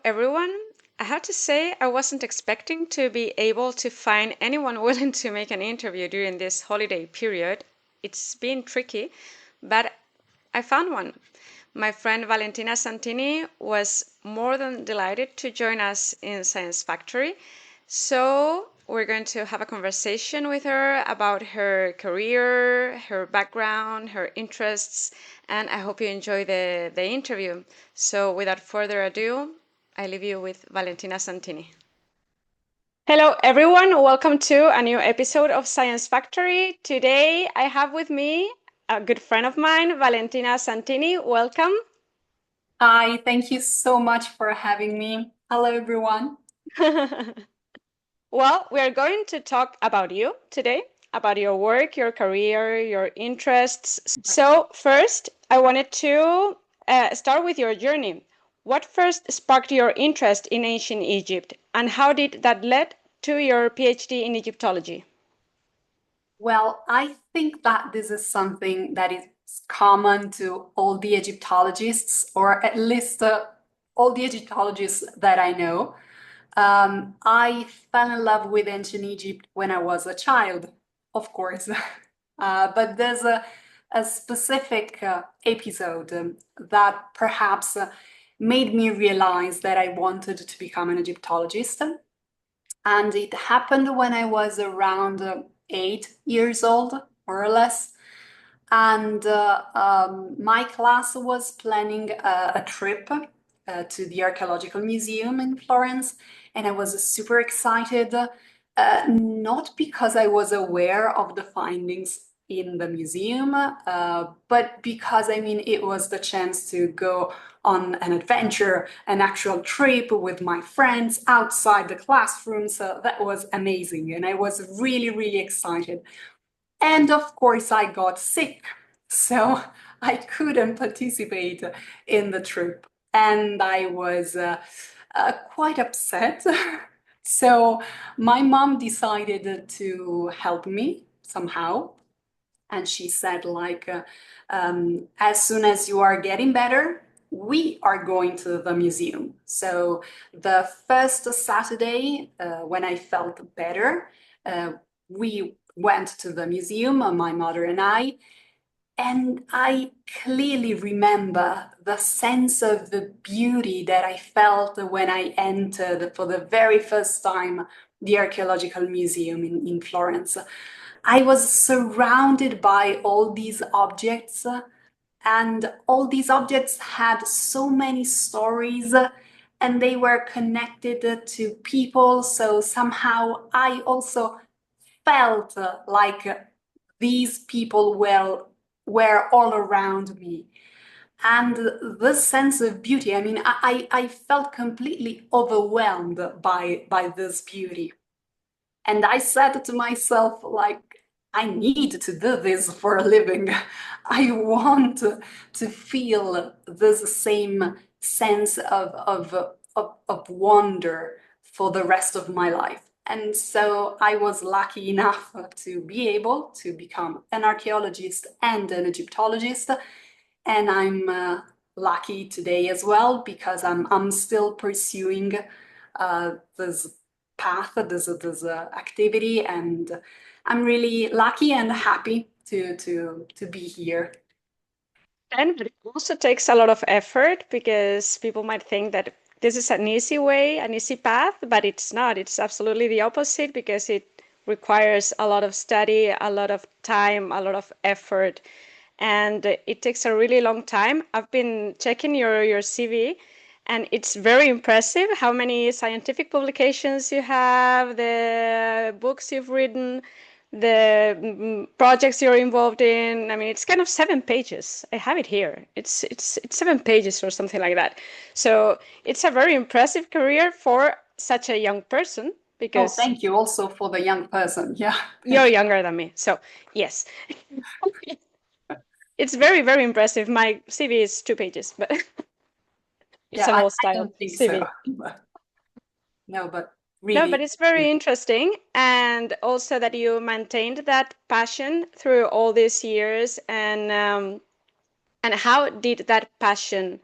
everyone. I have to say, I wasn't expecting to be able to find anyone willing to make an interview during this holiday period. It's been tricky, but I found one. My friend Valentina Santini was more than delighted to join us in Science Factory. So, we're going to have a conversation with her about her career, her background, her interests, and I hope you enjoy the interview. So, without further ado, I leave you with Valentina Santini. Hello, everyone. Welcome to a new episode of Science Factory. Today, I have with me a good friend of mine, Valentina Santini. Welcome. Hi, thank you so much for having me. Hello, everyone. Well, we are going to talk about you today, about your work, your career, your interests. So, first, I wanted to start with your journey. What first sparked your interest in ancient Egypt, and how did that lead to your PhD in Egyptology? Well, I think that this is something that is common to all the Egyptologists, or at least all the Egyptologists that I know. I fell in love with ancient Egypt when I was a child, of course. But there's a specific episode that perhaps made me realize that I wanted to become an Egyptologist. And it happened when I was around 8 years old, more or less. And my class was planning a trip to the Archaeological Museum in Florence. And I was super excited, not because I was aware of the findings in the museum, but because, I mean, it was the chance to go on an adventure, an actual trip with my friends outside the classroom. So that was amazing. And I was really, really excited. And of course, I got sick. So I couldn't participate in the trip. And I was quite upset. So my mom decided to help me somehow. And she said, like, as soon as you are getting better, we are going to the museum. So the first Saturday, when I felt better, we went to the museum, my mother and and I clearly remember the sense of the beauty that I felt when I entered for the very first time the Archaeological Museum in Florence. I was surrounded by all these objects, and all these objects had so many stories, and they were connected to people. So somehow I also felt like these people were all around me. And this sense of beauty, I mean, I felt completely overwhelmed by this beauty. And I said to myself, like, I need to do this for a living. I want to feel this same sense of wonder for the rest of my life. And so I was lucky enough to be able to become an archaeologist and an Egyptologist. And I'm lucky today as well because I'm still pursuing this path, this activity, and I'm really lucky and happy to be here. And it also takes a lot of effort because people might think that this is an easy way, an easy path, but it's not. It's absolutely the opposite because it requires a lot of study, a lot of time, a lot of effort, and it takes a really long time. I've been checking your CV, and it's very impressive how many scientific publications you have, the books you've written, the projects you're involved in. I mean, it's kind of 7 pages. I have it here. It's 7 pages or something like that. So it's a very impressive career for such a young person Oh, because thank you also for the young person. Yeah, you're thank you. younger than me. So yes, it's very, very impressive. My CV is 2 pages, but it's Yeah, an I old style don't think so. CV. No, but No, but really. it's very interesting. And also that you maintained that passion through all these years. And how did that passion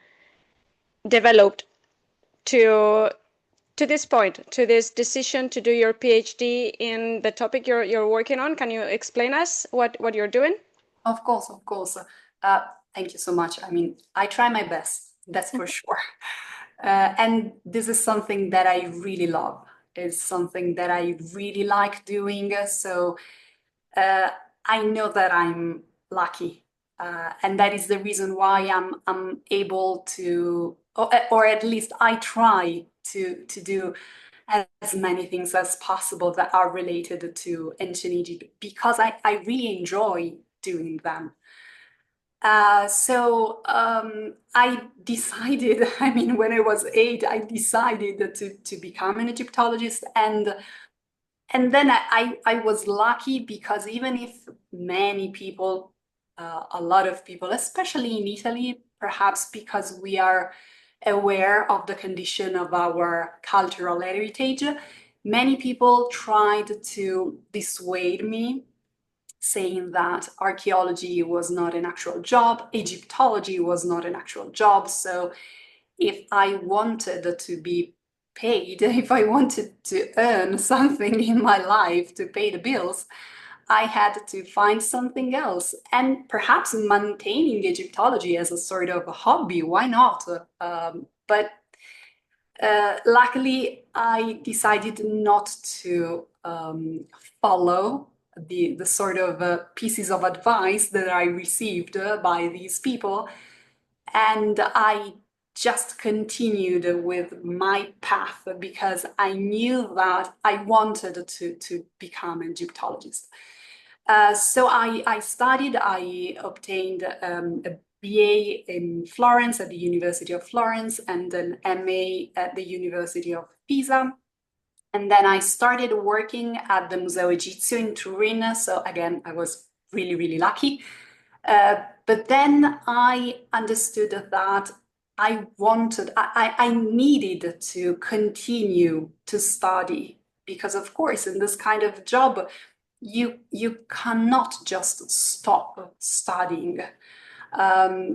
develop to this point, to this decision to do your PhD in the topic you're working on? Can you explain us what you're doing? Of course, of course. Thank you so much. I mean, I try my best, that's for sure. And this is something that I really love. It's something that I really like doing. So I know that I'm lucky, and that is the reason why I'm able to, or at least I try to do as many things as possible that are related to ancient Egypt because I really enjoy doing them. I decided, I mean, when I was 8, I decided to become an Egyptologist, and then I was lucky because even if many people, a lot of people, especially in Italy, perhaps because we are aware of the condition of our cultural heritage, many people tried to dissuade me, saying that archaeology was not an actual job, Egyptology was not an actual job. So if I wanted to be paid, if I wanted to earn something in my life to pay the bills, I had to find something else. And perhaps maintaining Egyptology as a sort of a hobby, why not? But luckily, I decided not to follow the sort of pieces of advice that I received by these people. And I just continued with my path because I knew that I wanted to become an Egyptologist. So I studied, I obtained a BA in Florence at the University of Florence and an MA at the University of Pisa. And then I started working at the Museo Egizio in Turin. So again, I was really, really lucky. But then I understood that I needed to continue to study because, of course, in this kind of job, you cannot just stop studying.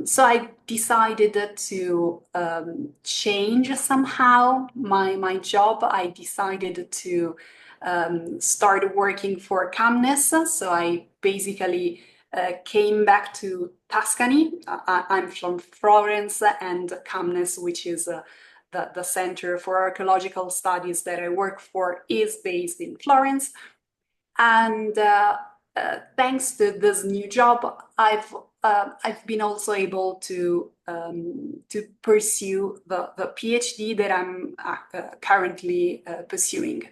So I decided to change somehow my job. I decided to start working for CAMNES. So I basically came back to Tuscany. I'm from Florence, and CAMNES, which is the Center for Archaeological Studies that I work for, is based in Florence. And thanks to this new job, I've been also able to pursue the PhD that I'm currently pursuing.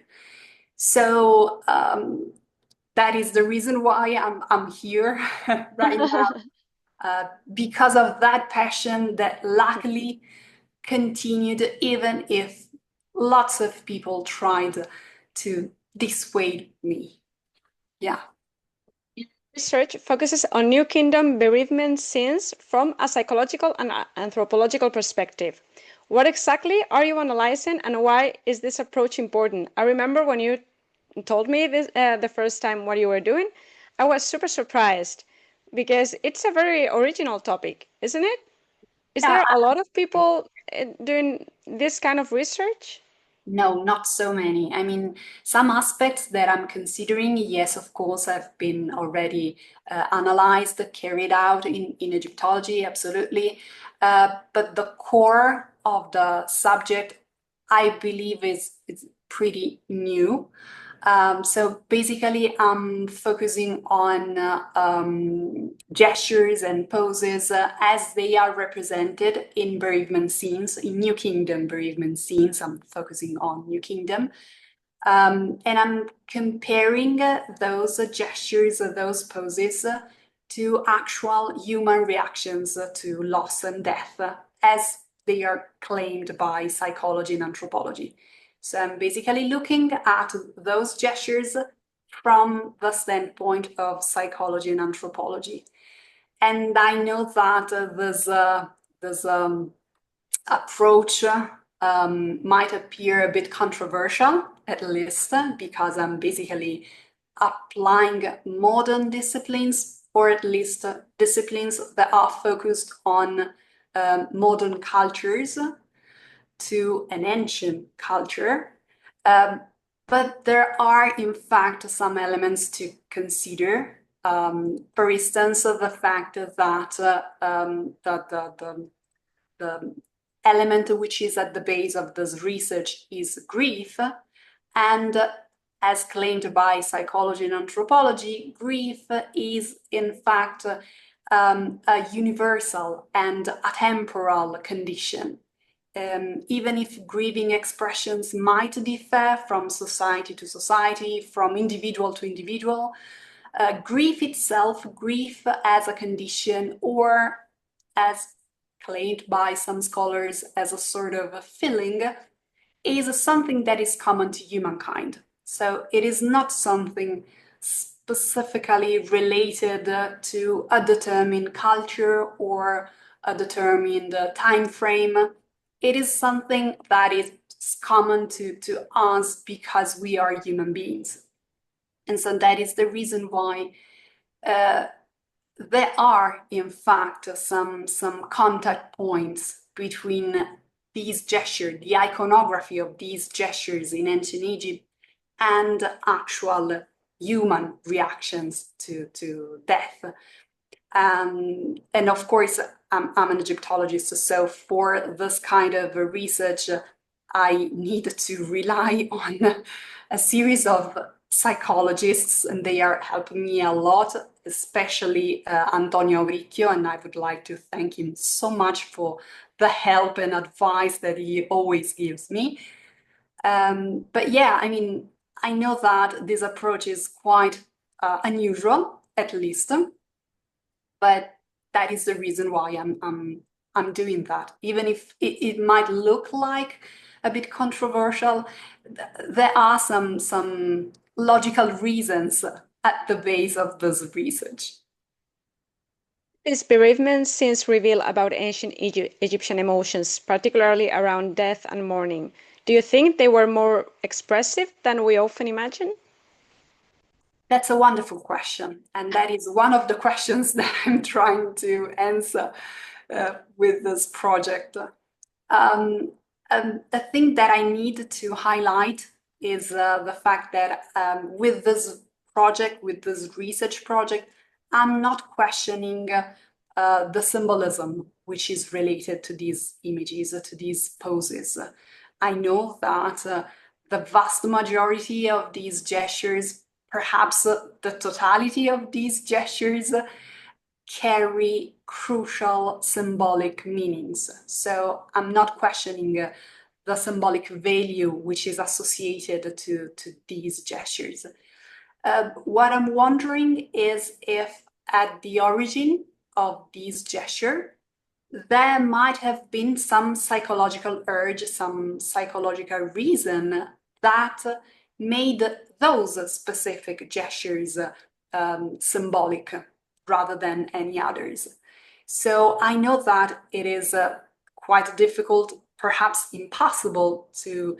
So that is the reason why I'm here right now, because of that passion that luckily continued, even if lots of people tried to dissuade me. Yeah. Research focuses on New Kingdom bereavement scenes from a psychological and anthropological perspective. What exactly are you analyzing, and why is this approach important? I remember when you told me this the first time what you were doing, I was super surprised because it's a very original topic, isn't it? Is Yeah, there a lot of people doing this kind of research? no, not so many. I mean, some aspects that I'm considering, yes, of course, have been already analyzed, carried out in Egyptology, absolutely. But the core of the subject, I believe, is pretty new. So basically, I'm focusing on gestures and poses as they are represented in bereavement scenes, in New Kingdom bereavement scenes. I'm focusing on New Kingdom. And I'm comparing those gestures, those poses to actual human reactions to loss and death as they are claimed by psychology and anthropology. So I'm basically looking at those gestures from the standpoint of psychology and anthropology. And I know that this approach might appear a bit controversial, at least because I'm basically applying modern disciplines, or at least disciplines that are focused on modern cultures. to an ancient culture. But there are, in fact, some elements to consider. For instance, the fact that the element which is at the base of this research is grief, and as claimed by psychology and anthropology, grief is in fact a universal and atemporal condition. Even if grieving expressions might differ from society to society, from individual to individual, grief itself, grief as a condition, or as claimed by some scholars as a sort of a feeling, is something that is common to humankind. So it is not something specifically related to a determined culture or a determined time frame. It is something that is common to us because we are human beings. And so that is the reason why there are, in fact, some contact points between these gestures, the iconography of these gestures in ancient Egypt, and actual human reactions to death. And of course, I'm an Egyptologist, so for this kind of research, I need to rely on a series of psychologists, and they are helping me a lot, especially Antonio Auricchio, and I would like to thank him so much for the help and advice that he always gives me. But yeah, I mean, I know that this approach is quite unusual, at least, but that is the reason why I'm doing that. Even if it might look like a bit controversial, there are some logical reasons at the base of this research. These bereavement scenes reveal about ancient Egyptian emotions, particularly around death and mourning. Do you think they were more expressive than we often imagine? That's a wonderful question, and that is one of the questions that I'm trying to answer with this project. A thing that I need to highlight is the fact that with this project, with this research project, I'm not questioning the symbolism which is related to these images, to these poses. I know that the vast majority of these gestures, perhaps the totality of these gestures, carry crucial symbolic meanings. So I'm not questioning the symbolic value which is associated to these gestures. What I'm wondering is if at the origin of these gestures, there might have been some psychological urge, some psychological reason that made those specific gestures symbolic rather than any others. So I know that it is quite difficult, perhaps impossible, to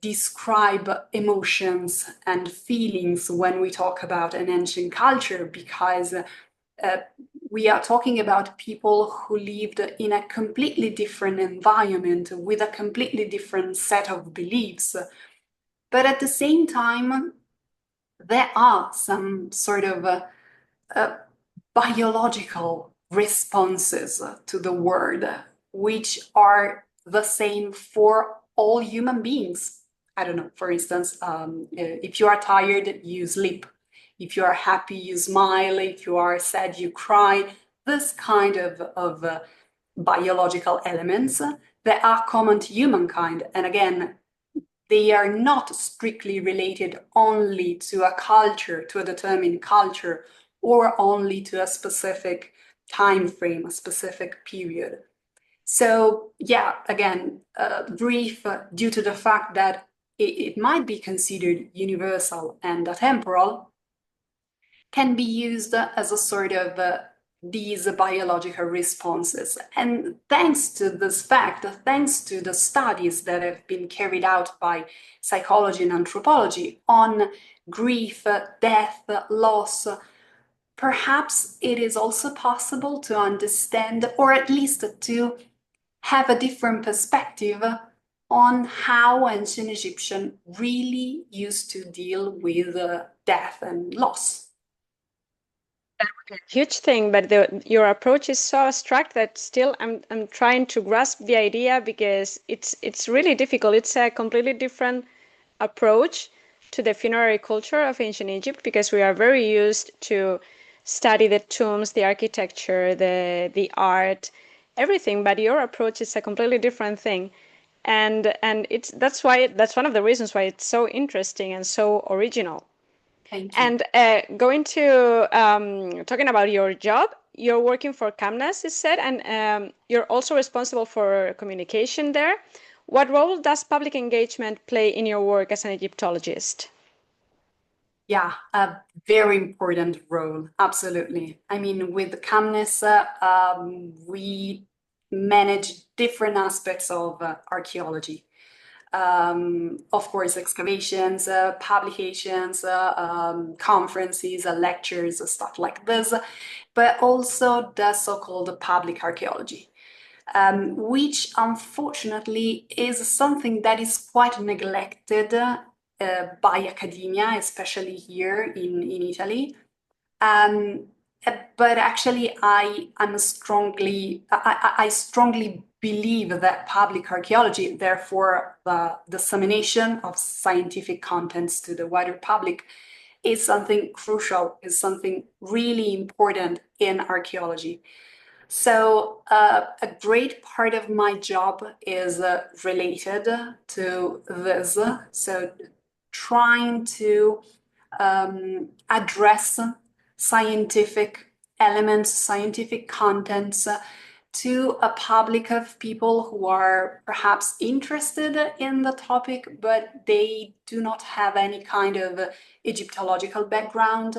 describe emotions and feelings when we talk about an ancient culture, because we are talking about people who lived in a completely different environment with a completely different set of beliefs. But at the same time, there are some sort of biological responses to the world, which are the same for all human beings. I don't know, for instance, if you are tired, you sleep. If you are happy, you smile. If you are sad, you cry. This kind of biological elements that are common to humankind. And again, they are not strictly related only to a culture, to a determined culture, or only to a specific time frame, a specific period. So yeah, again, grief, due to the fact that it might be considered universal and atemporal, can be used as a sort of these biological responses. And thanks to this fact, thanks to the studies that have been carried out by psychology and anthropology on grief, death, loss, perhaps it is also possible to understand, or at least to have a different perspective on how ancient Egyptian really used to deal with death and loss. Huge thing, but your approach is so abstract that still I'm trying to grasp the idea because it's really difficult. It's a completely different approach to the funerary culture of ancient Egypt because we are very used to study the tombs, the architecture, the art, everything. But your approach is a completely different thing, and that's why that's one of the reasons why it's so interesting and so original. Thank you. And going to talking about your job, you're working for CAMNES, is said, and you're also responsible for communication there. What role does public engagement play in your work as an Egyptologist? Yeah, a very important role, absolutely. I mean, with CAMNES, we manage different aspects of archaeology. Of course, excavations, publications, conferences, lectures, stuff like this, but also the so-called public archaeology, which unfortunately is something that is quite neglected by academia, especially here in Italy. Um, but actually, I strongly believe that public archaeology, therefore the dissemination of scientific contents to the wider public, is something crucial, is something really important in archaeology. So a great part of my job is related to this. So trying to address scientific elements, scientific contents to a public of people who are perhaps interested in the topic, but they do not have any kind of Egyptological background.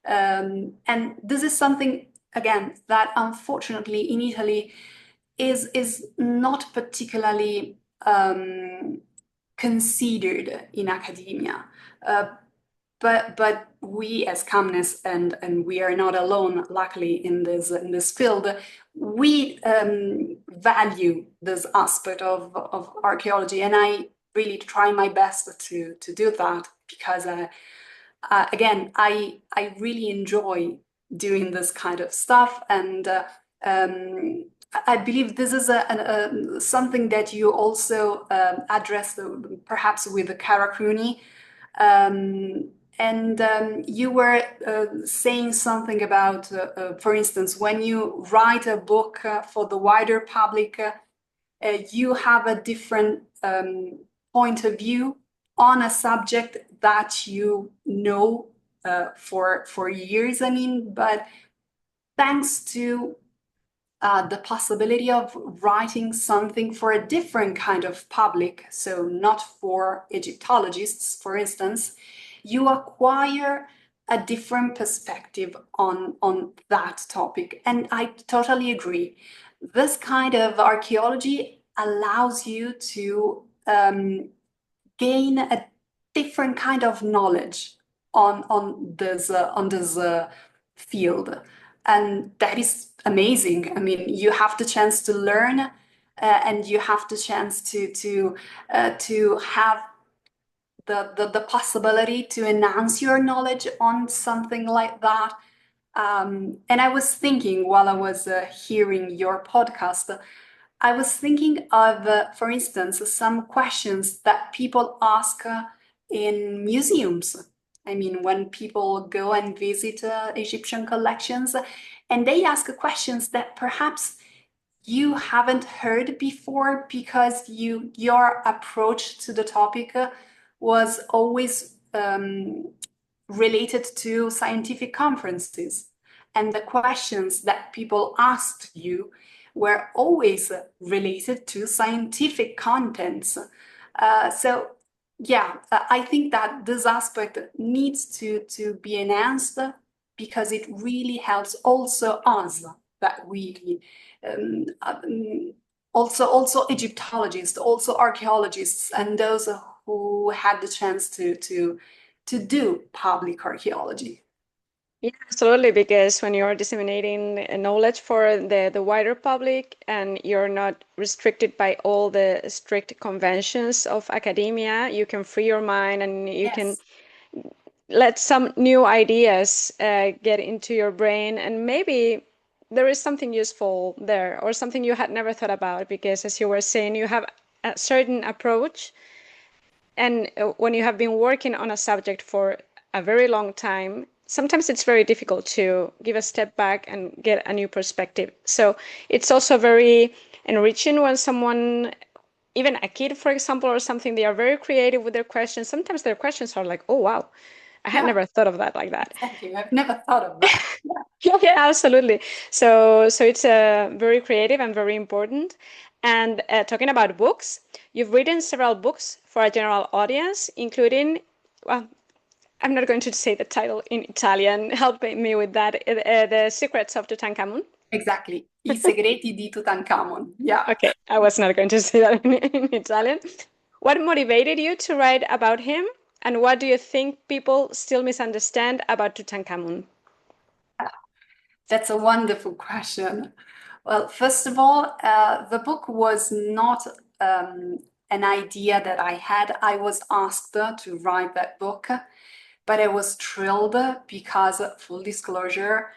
And this is something, again, that unfortunately in Italy is not particularly considered in academia. Uh, but we as CAMNES, and we are not alone, luckily, in this field, we value this aspect of archaeology, and I really try my best to do that because again, I really enjoy doing this kind of stuff, and I believe this is something that you also address perhaps with the Karakuni. And you were saying something about, for instance, when you write a book for the wider public, you have a different point of view on a subject that you know for years. I mean, but thanks to the possibility of writing something for a different kind of public, so not for Egyptologists, for instance, you acquire a different perspective on that topic. And I totally agree. This kind of archaeology allows you to gain a different kind of knowledge on this field, and that is amazing. I mean, you have the chance to learn, and you have the chance to have the possibility to enhance your knowledge on something like that. And I was thinking while I was hearing your podcast, I was thinking of, for instance, some questions that people ask in museums. I mean, when people go and visit Egyptian collections, and they ask questions that perhaps you haven't heard before because your approach to the topic was always related to scientific conferences. And the questions that people asked you were always related to scientific contents. So yeah, I think that this aspect needs to be enhanced because it really helps also us, that we also Egyptologists, also archaeologists, and those who had the chance to do public archaeology. Yeah, absolutely, because when you're disseminating knowledge for the wider public and you're not restricted by all the strict conventions of academia, you can free your mind and you can Yes. let some new ideas get into your brain, and maybe there is something useful there or something you had never thought about, because as you were saying, you have a certain approach, and when you have been working on a subject for a very long time, sometimes it's very difficult to give a step back and get a new perspective. So it's also very enriching when someone, even a kid, for example, or something, they are very creative with their questions. Sometimes their questions are like, oh, wow, I had Yeah, never thought of that like that. exactly. I've never thought of that. Yeah. Yeah, absolutely. So it's very creative and very important. And talking about books, you've written several books for a general audience, including, well, I'm not going to say the title in Italian. Help me with that. The Secrets of Tutankhamun. Exactly. I segreti di Tutankhamon. Yeah. Okay, I was not going to say that in Italian. What motivated you to write about him, and what do you think people still misunderstand about Tutankhamun? That's a wonderful question. Well, first of all, the book was not an idea that I had. I was asked to write that book, but I was thrilled because, full disclosure,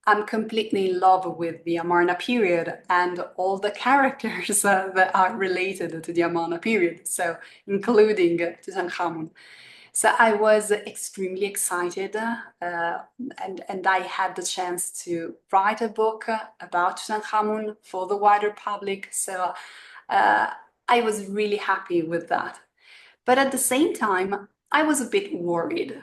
I'm completely in love with the Amarna period and all the characters that are related to the Amarna period, so including Tutankhamun. So I was extremely excited, and I had the chance to write a book about Tutankhamun for the wider public. So uh, I was really happy with that. But at the same time, I was a bit worried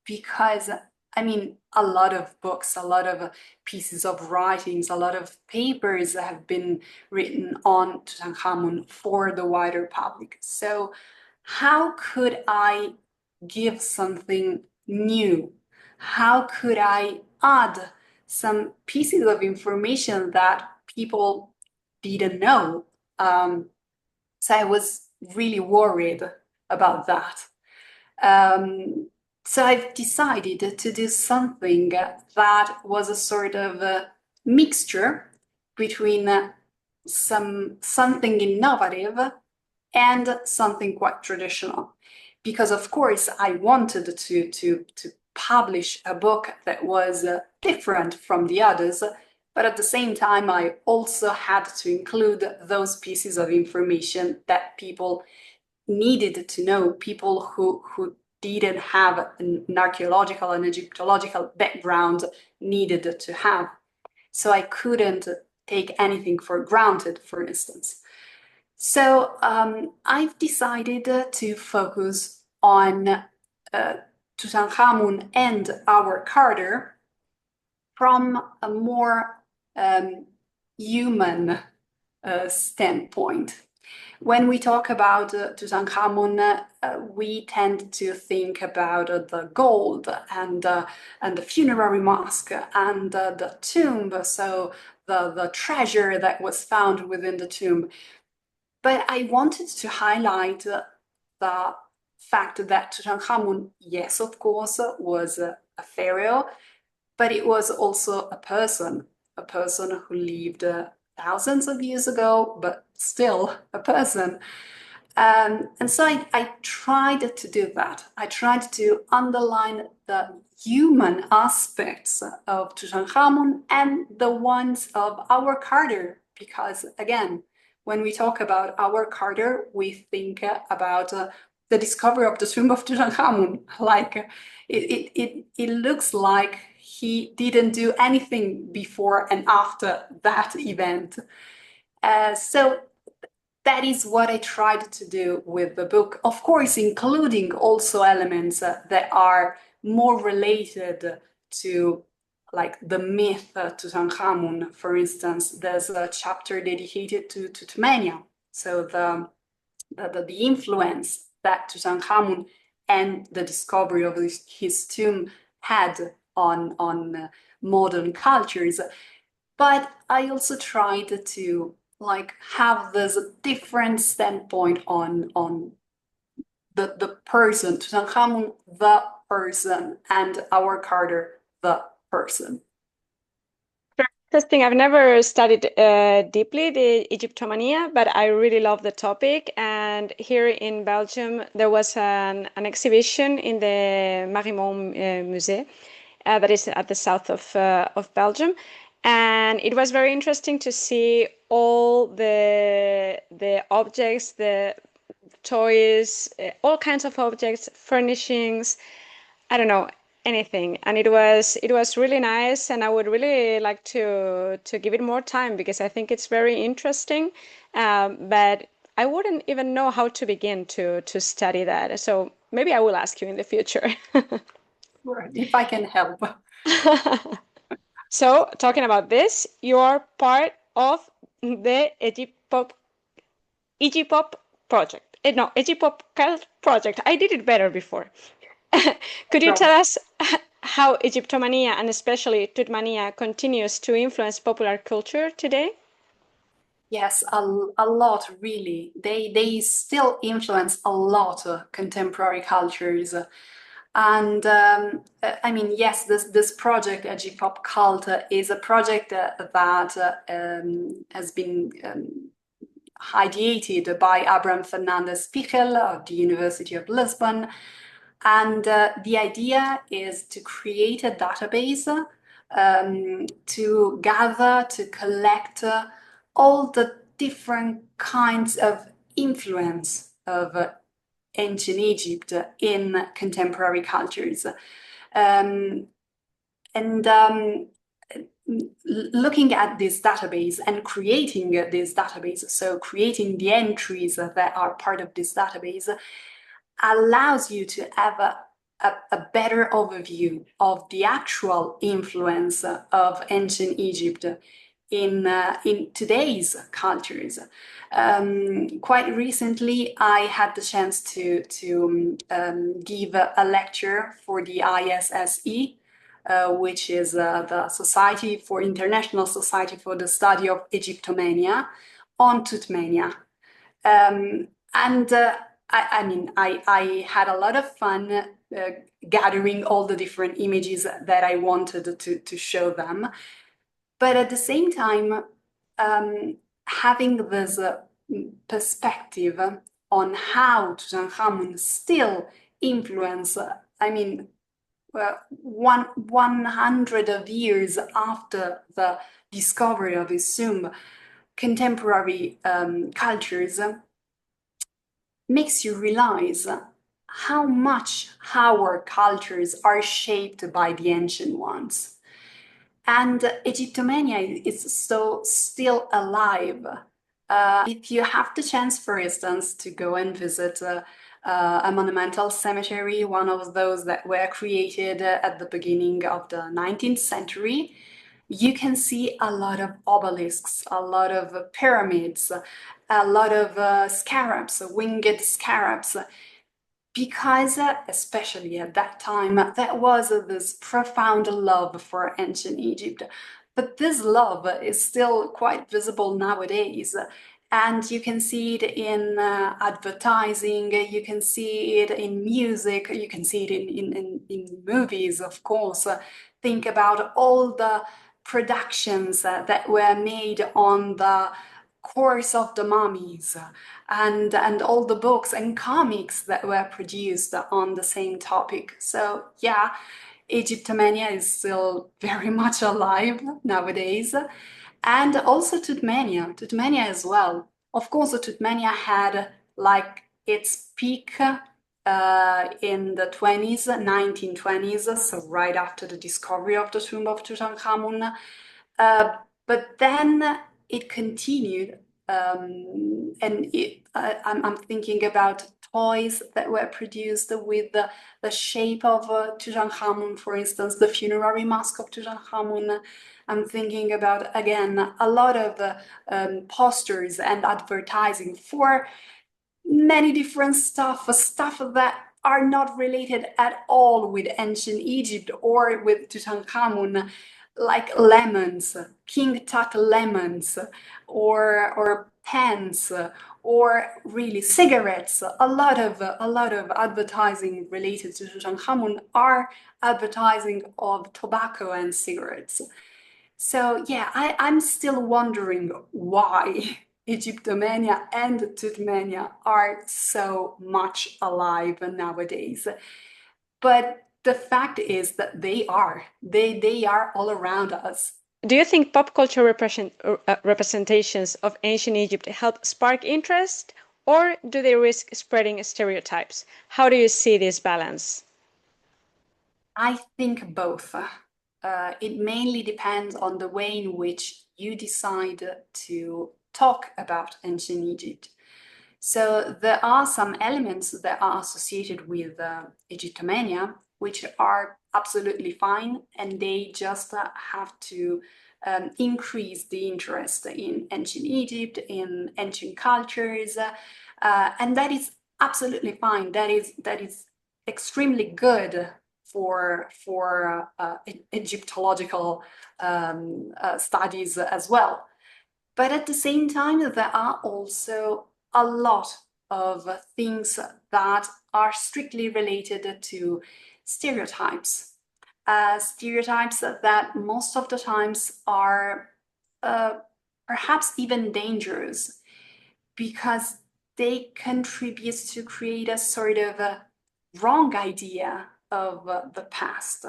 because, I mean, a lot of books, a lot of pieces of writings, a lot of papers have been written on Tutankhamun for the wider public. So how could I give something new? How could I add some pieces of information that people didn't know? So I was really worried about that. Um, so I've decided to do something that was a sort of a mixture between something innovative and something quite traditional. Because of course I wanted to publish a book that was different from the others, but at the same time I also had to include those pieces of information that people needed to know, people who didn't have an archaeological and Egyptological background needed to have. So I couldn't take anything for granted, for instance. So I've decided to focus on Tutankhamun and our Carter from a more human standpoint. When we talk about Tutankhamun, we tend to think about the gold and the funerary mask and the tomb, so the treasure that was found within the tomb. But I wanted to highlight the fact that Tutankhamun, yes, of course, was a pharaoh, but it was also a person who lived thousands of years ago, but still a person. And so I tried to do that. I tried to underline the human aspects of Tutankhamun and the ones of our Carter, because again, when we talk about our Carter, we think about the discovery of the tomb of Tutankhamun. Like it looks like he didn't do anything before and after that event. So that is what I tried to do with the book. Of course, including also elements that are more related to like the myth Tutankhamun. For instance, there's a chapter dedicated to Tutmania. So the influence that Tutankhamun and the discovery of his tomb had on modern cultures. But I also tried to like have this different standpoint on the person, Tutankhamun, the person, and our Carter, the person. Interesting. I've never studied deeply the Egyptomania, but I really love the topic. And here in Belgium, there was an exhibition in the Marimont Musée that is at the south of Belgium. And it was very interesting to see all the objects, the toys, all kinds of objects, furnishings, I don't know, anything. And it was really nice, and I would really like to give it more time because I think it's very interesting. But I wouldn't even know how to begin to study that. So maybe I will ask you in the future. Right, if I can help. So, talking about this, you are part of the Egypop project. No, Egypopcult project. I did it better before. Could you Right. tell us how Egyptomania and especially Tutmania continues to influence popular culture today? Yes, a lot really. They still influence a lot contemporary cultures. And I mean, yes, this project, Egipopcult, is a project that has been ideated by Abraham Fernandez Pichel of the University of Lisbon. And the idea is to create a database to gather, to collect all the different kinds of influence of ancient Egypt in contemporary cultures. Um, and looking at this database and creating this database, so creating the entries that are part of this database, allows you to have a better overview of the actual influence of ancient Egypt in today's cultures. Quite recently, I had the chance to give a lecture for the ISSE, which is the Society for International Society for the Study of Egyptomania, on Tutmania. And I mean, I had a lot of fun gathering all the different images that I wanted to show them. But at the same time, having this perspective on how Tutankhamun still influence, I mean, 100 of years after the discovery of his tomb, contemporary cultures, makes you realize how much our cultures are shaped by the ancient ones. And Egyptomania is so still alive. If you have the chance, for instance, to go and visit a monumental cemetery, one of those that were created at the beginning of the 19th century, you can see a lot of obelisks, a lot of pyramids, a lot of scarabs, winged scarabs, because especially at that time, there was this profound love for ancient Egypt. But this love is still quite visible nowadays. And you can see it in advertising, you can see it in music, you can see it in movies, of course. Think about all the productions that were made on the course of the mummies and all the books and comics that were produced on the same topic. So yeah, Egyptomania is still very much alive nowadays. And also Tutmania as well. Of course, Tutmania had like its peak in the 20s, 1920s, so right after the discovery of the tomb of Tutankhamun. But then it continued, and I'm thinking about toys that were produced with the shape of Tutankhamun, for instance, the funerary mask of Tutankhamun. I'm thinking about, again, a lot of posters and advertising for many different stuff that are not related at all with ancient Egypt or with Tutankhamun, like lemons, King Tut lemons, or pens, or really cigarettes. A lot of advertising related to Tutankhamun are advertising of tobacco and cigarettes. So yeah, I'm still wondering why Egyptomania and Tutmania are so much alive nowadays. But the fact is that they are all around us. Do you think pop culture representations of ancient Egypt help spark interest, or do they risk spreading stereotypes? How do you see this balance? I think both. It mainly depends on the way in which you decide to talk about ancient Egypt. So there are some elements that are associated with Egyptomania, which are absolutely fine, and they just have to increase the interest in ancient Egypt, in ancient cultures, and that is absolutely fine. That is extremely good for Egyptological studies as well. But at the same time, there are also a lot of things that are strictly related to stereotypes. Stereotypes that most of the times are uh, perhaps even dangerous because they contribute to create a sort of a wrong idea of the past.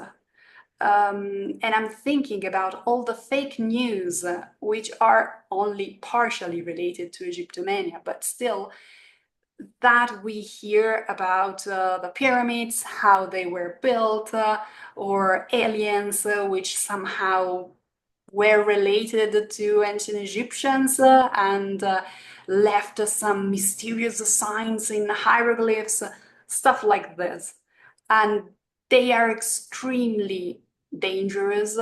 And I'm thinking about all the fake news, which are only partially related to Egyptomania, but still that we hear about the pyramids, how they were built, or aliens, which somehow were related to ancient Egyptians and left some mysterious signs in hieroglyphs, stuff like this. And they are extremely dangerous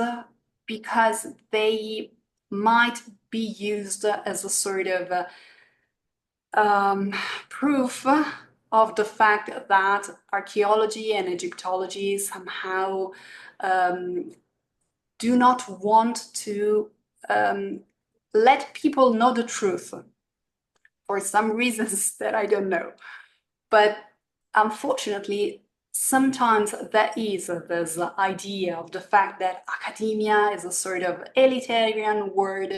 because they might be used as a sort of proof of the fact that archaeology and Egyptology somehow um, do not want to let people know the truth for some reasons that I don't know. But unfortunately, sometimes there is this idea of the fact that academia is a sort of elitarian word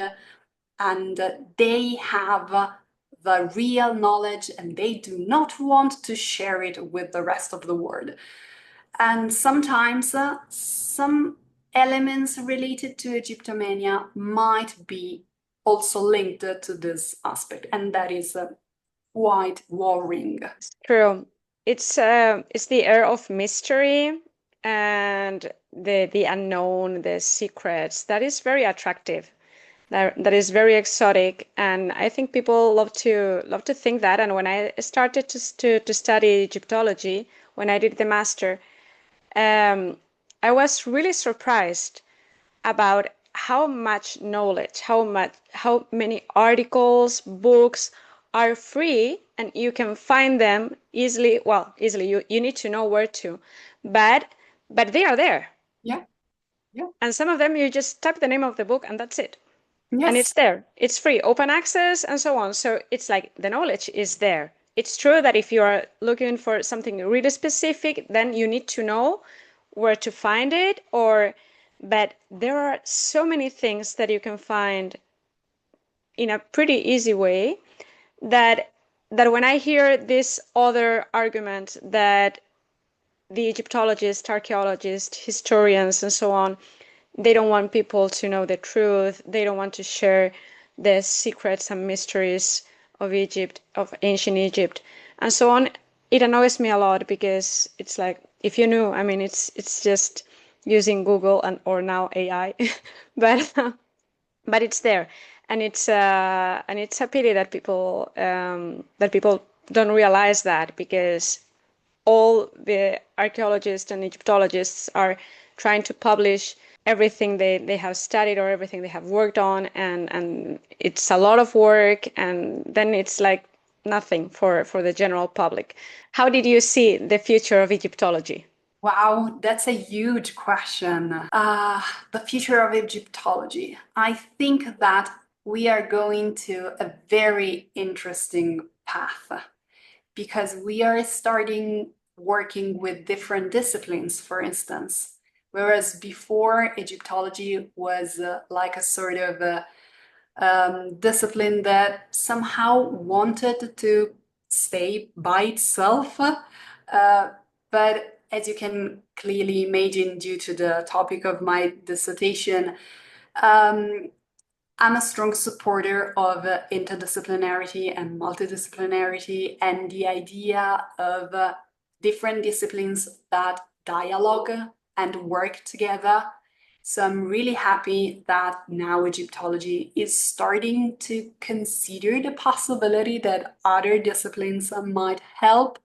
and they have the real knowledge and they do not want to share it with the rest of the world. And sometimes some elements related to Egyptomania might be also linked to this aspect, and that is quite worrying. True. It's the air of mystery and the unknown, the secrets. That is very attractive. That is very exotic, and I think people love to think that. And when I started to study Egyptology, when I did the master, um, I was really surprised about how much knowledge, how many articles, books are free and you can find them easily. Well, easily, you need to know where to, but they are there. Yeah, yeah. And some of them you just type the name of the book and that's it. And it's Yes. there. It's free, open access and so on. So it's like the knowledge is there. It's true that if you are looking for something really specific, then you need to know where to find it, or but there are so many things that you can find in a pretty easy way that when I hear this other argument that the Egyptologists, archaeologists, historians, and so on, they don't want people to know the truth. They don't want to share the secrets and mysteries of Egypt, of ancient Egypt, and so on. It annoys me a lot because it's like if you knew, I mean, it's just using Google and or now AI, but it's there, and it's a pity that people don't realize that because all the archaeologists and Egyptologists are trying to publish everything they have studied or everything they have worked on, and it's a lot of work, and then it's like nothing for the general public. How did you see the future of Egyptology? Wow, that's a huge question. The future of Egyptology. I think that we are going to a very interesting path because we are starting working with different disciplines, for instance. Whereas before, Egyptology was like a sort of discipline that somehow wanted to stay by itself. But as you can clearly imagine, due to the topic of my dissertation, um, I'm a strong supporter of interdisciplinarity and multidisciplinarity and the idea of different disciplines that dialogue and work together. So I'm really happy that now Egyptology is starting to consider the possibility that other disciplines might help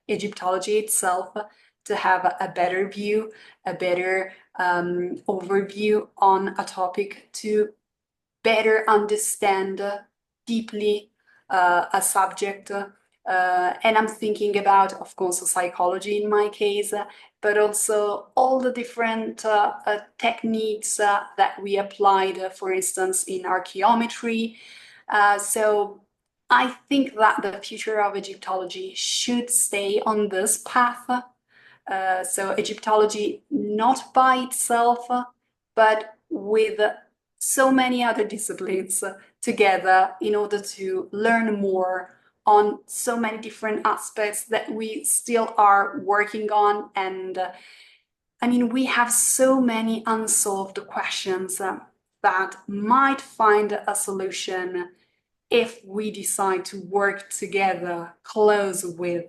Egyptology itself to have a better view, a better overview on a topic to better understand deeply a subject. And I'm thinking about, of course, psychology in my case, but also all the different techniques that we applied, for instance, in archaeometry. So I think that the future of Egyptology should stay on this path. So Egyptology not by itself, but with so many other disciplines together in order to learn more on so many different aspects that we still are working on. And I mean, we have so many unsolved questions that might find a solution if we decide to work together close with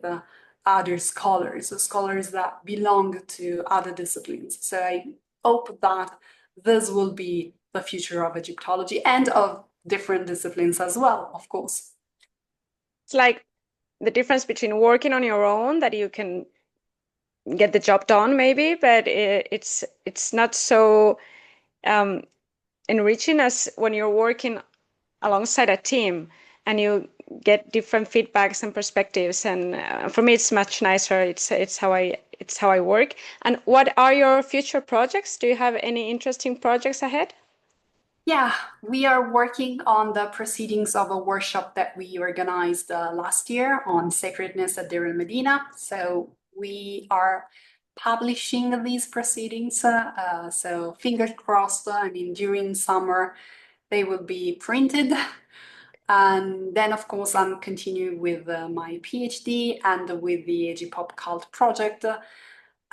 other scholars, so scholars that belong to other disciplines. So I hope that this will be the future of Egyptology and of different disciplines as well, of course. It's like the difference between working on your own, that you can get the job done maybe, but it's not so enriching as when you're working alongside a team and you get different feedbacks and perspectives. And for me, it's much nicer. It's how I work. And what are your future projects? Do you have any interesting projects ahead? Yeah, we are working on the proceedings of a workshop that we organized last year on sacredness at Deir el-Medina. So we are publishing these proceedings. So fingers crossed. I mean, during summer they will be printed. And then, of course, I'm continuing with my PhD and with the Egipopcult project.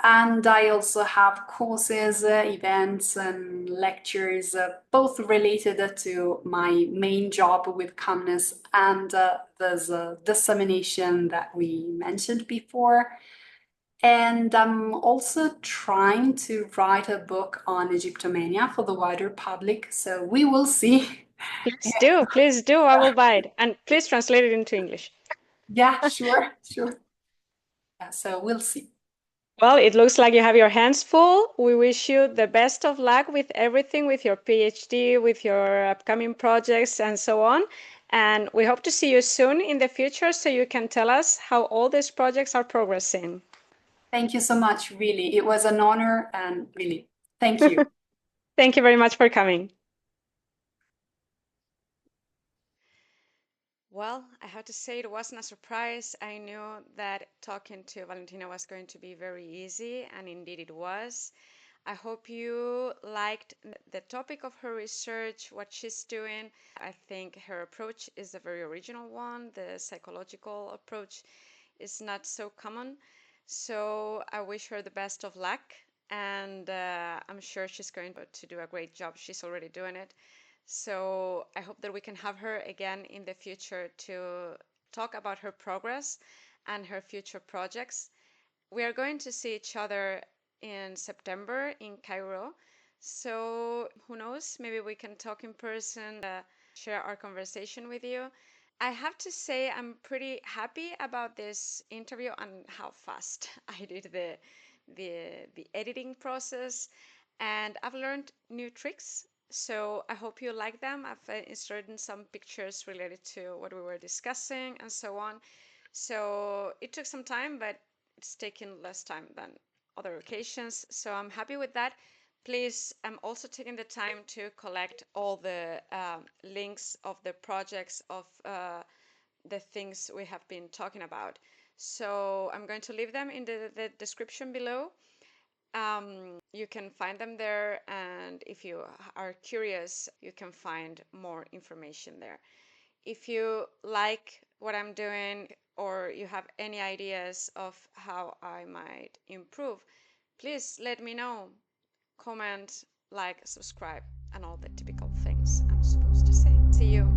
And I also have courses, events, and lectures, both related to my main job with CAMNES and this dissemination that we mentioned before. And I'm also trying to write a book on Egyptomania for the wider public. So we will see. Please do, please do. I will buy it. And please translate it into English. Yeah, sure, sure. Yeah, so we'll see. Well, it looks like you have your hands full. We wish you the best of luck with everything, with your PhD, with your upcoming projects, and so on. And we hope to see you soon in the future so you can tell us how all these projects are progressing. Thank you so much, really. It was an honor and really, thank you. Thank you very much for coming. Well, I have to say it wasn't a surprise. I knew that talking to Valentina was going to be very easy, and indeed it was. I hope you liked the topic of her research, what she's doing. I think her approach is a very original one. The psychological approach is not so common. So I wish her the best of luck, and I'm sure she's going to do a great job. She's already doing it. So I hope that we can have her again in the future to talk about her progress and her future projects. We are going to see each other in September in Cairo. So who knows, maybe we can talk in person, share our conversation with you. I have to say I'm pretty happy about this interview and how fast I did the editing process, and I've learned new tricks. So I hope you like them. I've inserted some pictures related to what we were discussing and so on. So it took some time, but it's taken less time than other occasions. So I'm happy with that. Please, I'm also taking the time to collect all the links of the projects of the things we have been talking about. So I'm going to leave them in the description below. You can find them there, and if you are curious, you can find more information there. If you like what I'm doing or you have any ideas of how I might improve, please let me know. Comment, like, subscribe, and all the typical things I'm supposed to say. See you.